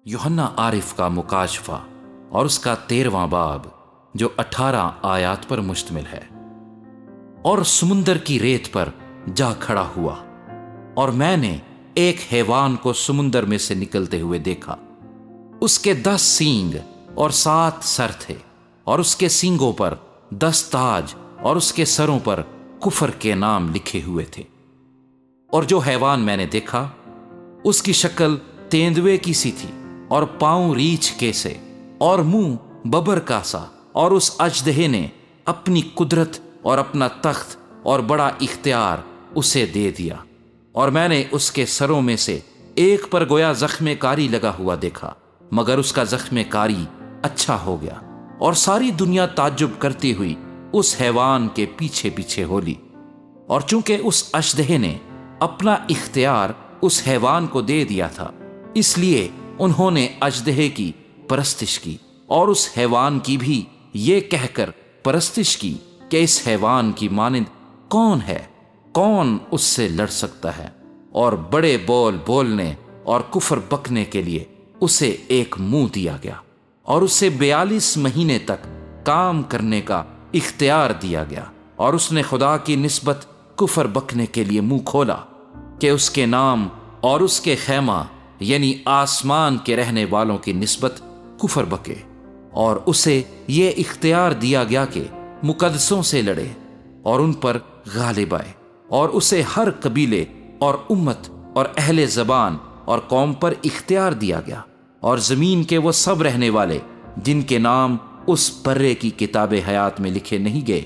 یوحنا عارف کا مکاشفہ اور اس کا 13واں باب جو 18 آیات پر مشتمل ہے۔ اور سمندر کی ریت پر جا کھڑا ہوا، اور میں نے ایک حیوان کو سمندر میں سے نکلتے ہوئے دیکھا۔ اس کے 10 سینگ اور 7 سر تھے، اور اس کے سینگوں پر 10 تاج اور اس کے سروں پر کفر کے نام لکھے ہوئے تھے۔ اور جو حیوان میں نے دیکھا اس کی شکل تیندوے کی سی تھی، اور پاؤں ریچھ کے سے، اور منہ ببر کا سا۔ اور اس اژدہے نے اپنی قدرت اور اپنا تخت اور بڑا اختیار اسے دے دیا، اور میں نے اس کے سروں میں سے ایک پر گویا زخم کاری لگا ہوا دیکھا، مگر اس کا زخم کاری اچھا ہو گیا، اور ساری دنیا تعجب کرتی ہوئی اس حیوان کے پیچھے پیچھے ہو لی۔ اور چونکہ اس اژدہے نے اپنا اختیار اس حیوان کو دے دیا تھا، اس لیے انہوں نے اژدہے کی پرستش کی، اور اس حیوان کی بھی یہ کہہ کر پرستش کی کہ اس حیوان کی مانند کون ہے، کون اس سے لڑ سکتا ہے؟ اور بڑے بول بولنے اور کفر بکنے کے لیے اسے ایک منہ دیا گیا، اور اسے 42 مہینے تک کام کرنے کا اختیار دیا گیا۔ اور اس نے خدا کی نسبت کفر بکنے کے لیے منہ کھولا کہ اس کے نام اور اس کے خیمہ یعنی آسمان کے رہنے والوں کی نسبت کفر بکے، اور اسے یہ اختیار دیا گیا کہ مقدسوں سے لڑے اور ان پر غالب آئے، اور اسے ہر قبیلے اور امت اور اہل زبان اور قوم پر اختیار دیا گیا، اور زمین کے وہ سب رہنے والے جن کے نام اس پرے کی کتاب حیات میں لکھے نہیں گئے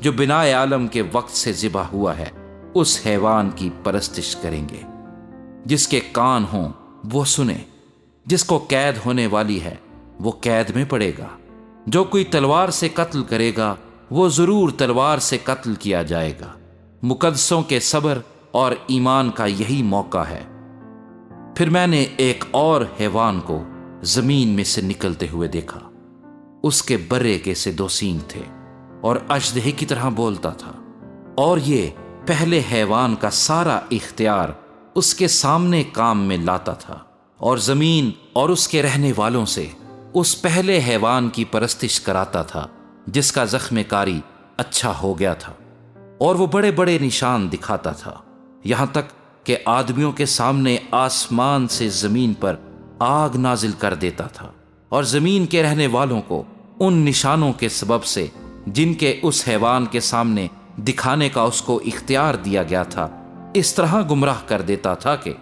جو بنائے عالم کے وقت سے ذبح ہوا ہے، اس حیوان کی پرستش کریں گے۔ جس کے کان ہوں وہ سنے، جس کو قید ہونے والی ہے وہ قید میں پڑے گا، جو کوئی تلوار سے قتل کرے گا وہ ضرور تلوار سے قتل کیا جائے گا۔ مقدسوں کے صبر اور ایمان کا یہی موقع ہے۔ پھر میں نے ایک اور حیوان کو زمین میں سے نکلتے ہوئے دیکھا۔ اس کے برے کے سے 2 سینگ تھے، اور اژدہے کی طرح بولتا تھا، اور یہ پہلے حیوان کا سارا اختیار اس کے سامنے کام میں لاتا تھا، اور زمین اور اس کے رہنے والوں سے اس پہلے حیوان کی پرستش کراتا تھا جس کا زخم کاری اچھا ہو گیا تھا، اور وہ بڑے بڑے نشان دکھاتا تھا، یہاں تک کہ آدمیوں کے سامنے آسمان سے زمین پر آگ نازل کر دیتا تھا، اور زمین کے رہنے والوں کو ان نشانوں کے سبب سے جن کے اس حیوان کے سامنے دکھانے کا اس کو اختیار دیا گیا تھا اس طرح گمراہ کر دیتا تھا کہ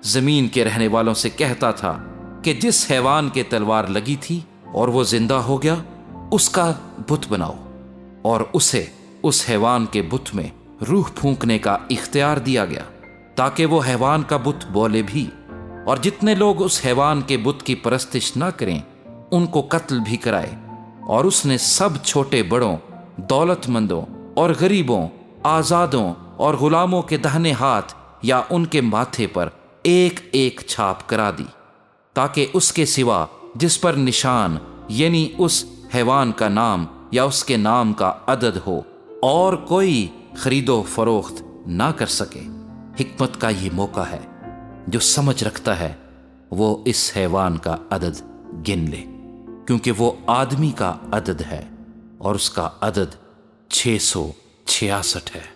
زمین کے رہنے والوں سے کہتا تھا کہ جس حیوان کے تلوار لگی تھی اور وہ زندہ ہو گیا اس کا بت بناؤ، اور اسے اس حیوان کے بت میں روح پھونکنے کا اختیار دیا گیا تاکہ وہ حیوان کا بت بولے بھی، اور جتنے لوگ اس حیوان کے بت کی پرستش نہ کریں ان کو قتل بھی کرائے۔ اور اس نے سب چھوٹے بڑوں، دولت مندوں اور غریبوں، آزادوں اور غلاموں کے دہنے ہاتھ یا ان کے ماتھے پر ایک ایک چھاپ کرا دی، تاکہ اس کے سوا جس پر نشان یعنی اس حیوان کا نام یا اس کے نام کا عدد ہو اور کوئی خرید و فروخت نہ کر سکے۔ حکمت کا یہ موقع ہے، جو سمجھ رکھتا ہے وہ اس حیوان کا عدد گن لے، کیونکہ وہ آدمی کا عدد ہے اور اس کا عدد 666 ہے۔